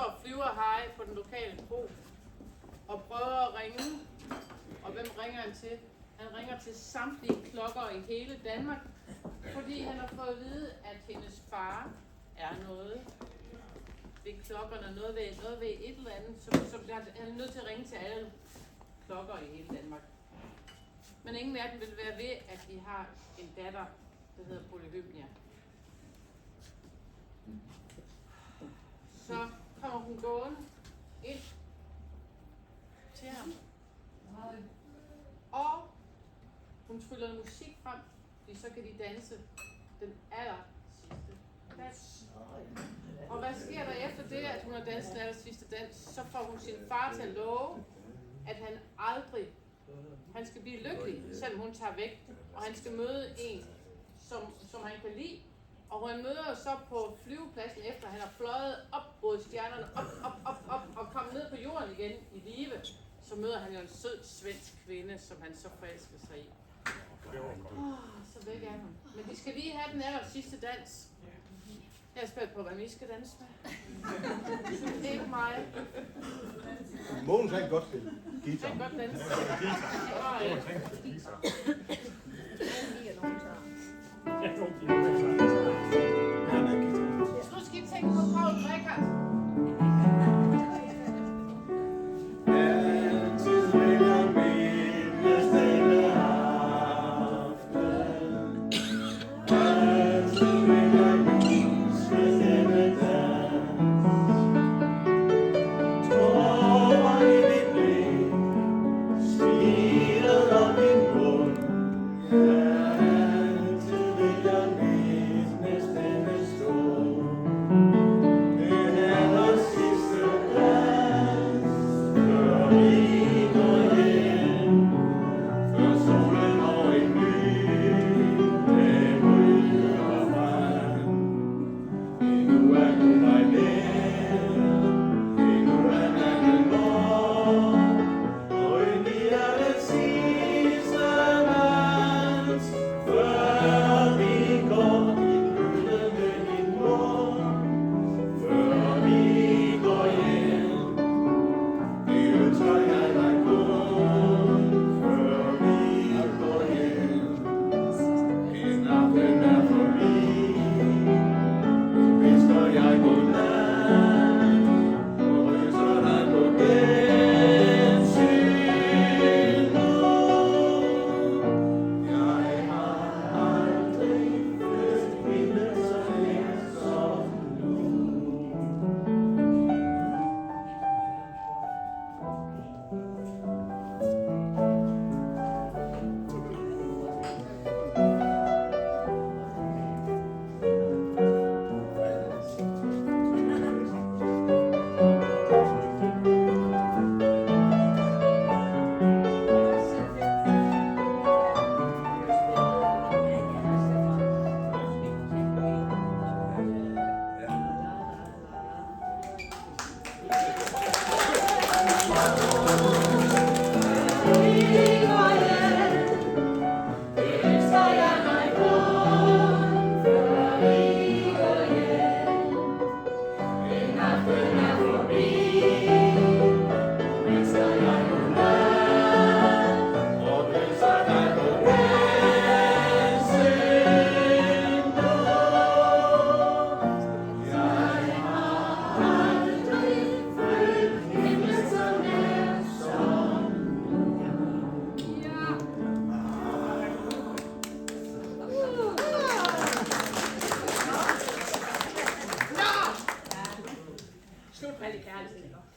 står Flyverhaj på den lokale bro og prøver at ringe. Og hvem ringer han til? Han ringer til samtlige klokker i hele Danmark, fordi han har fået at vide, at hendes far er noget ved klokkerne, noget ved et eller andet, som han er nødt til at ringe til alle klokker i hele Danmark. Men ingen af dem vil være ved, at de har en datter, der hedder Polyhymnia. Så kommer hun gående ind til ham. Og hun tryller musik frem, fordi så kan de danse den aller sidste dans. Og hvad sker der efter det, at hun har danset den aller sidste dans? Så får hun sin far til at love, at han skal blive lykkelig, selvom hun tager væk. Og han skal møde en, som han kan lide. Og han møder så på flyvepladsen, efter han har fløjet op mod stjernerne, op og kommet ned på jorden igen i live. Så møder han jo en sød svensk kvinde, som han så forelsker sig i. Så væk er hun. Men de skal lige have den aller sidste dans. Jeg er spændt på, hvad vi skal danse med. Ikke mig. Mogens kan godt spille guitar. Han kan godt danse. Nu skal I tænke på Paul Rickard.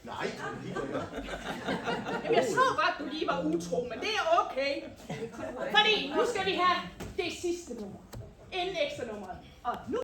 Nej, Jamen, jeg så godt, du lige var utro, men det er okay. Fordi nu skal vi have det sidste nummer. Inden ekstra nummeret. Og nu